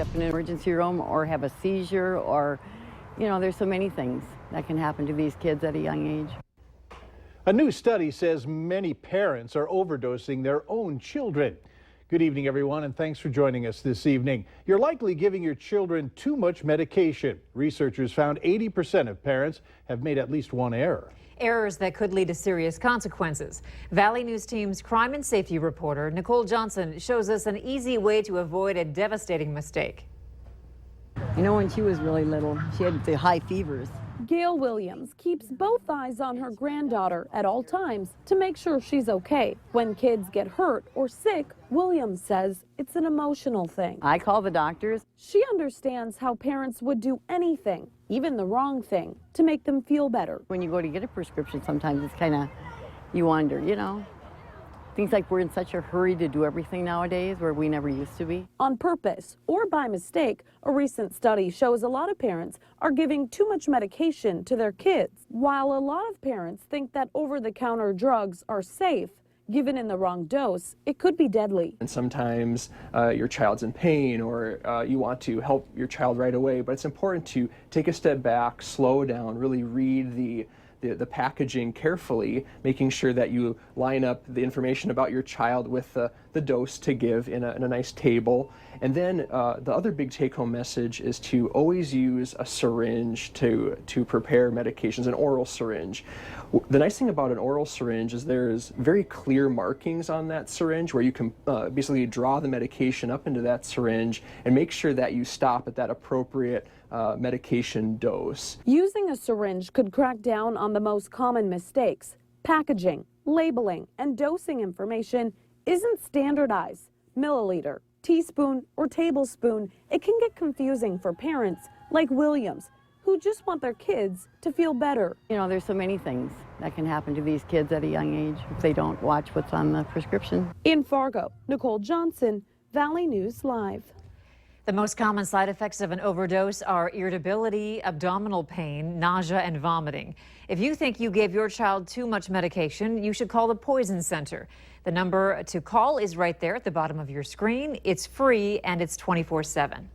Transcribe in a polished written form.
up in an emergency room or have a seizure, or, there's so many things that can happen to these kids at a young age. A new study says many parents are overdosing their own children. Good evening, everyone, and thanks for joining us this evening. You're likely giving your children too much medication. Researchers found 80% of parents have made at least one error. Errors that could lead to serious consequences. Valley News Team's crime and safety reporter Nicole Johnson shows us an easy way to avoid a devastating mistake. When she was really little, she had the high fevers. Gail Williams keeps both eyes on her granddaughter at all times to make sure she's okay. When kids get hurt or sick, Williams says it's an emotional thing. I call the doctors. She understands how parents would do anything, even the wrong thing, to make them feel better. When you go to get a prescription, sometimes it's kind of, you wonder, Things like we're in such a hurry to do everything nowadays where we never used to be. On purpose or by mistake, a recent study shows a lot of parents are giving too much medication to their kids. While a lot of parents think that over-the-counter drugs are safe, given in the wrong dose, it could be deadly. And sometimes your child's in pain, or you want to help your child right away, but it's important to take a step back, slow down, really read the packaging carefully, making sure that you line up the information about your child with the dose to give in a nice table. And then the other big take-home message is to always use a syringe to prepare medications, an oral syringe. The nice thing about an oral syringe is there's very clear markings on that syringe where you can basically draw the medication up into that syringe and make sure that you stop at that appropriate medication dose. Using a syringe could crack down on the most common mistakes. Packaging, labeling, and dosing information isn't standardized. Milliliter, teaspoon, or tablespoon, it can get confusing for parents like Williams, who just want their kids to feel better. There's so many things that can happen to these kids at a young age if they don't watch what's on the prescription. In Fargo, Nicole Johnson, Valley News Live. The most common side effects of an overdose are irritability, abdominal pain, nausea, and vomiting. If you think you gave your child too much medication, you should call the Poison Center. The number to call is right there at the bottom of your screen. It's free and it's 24/7.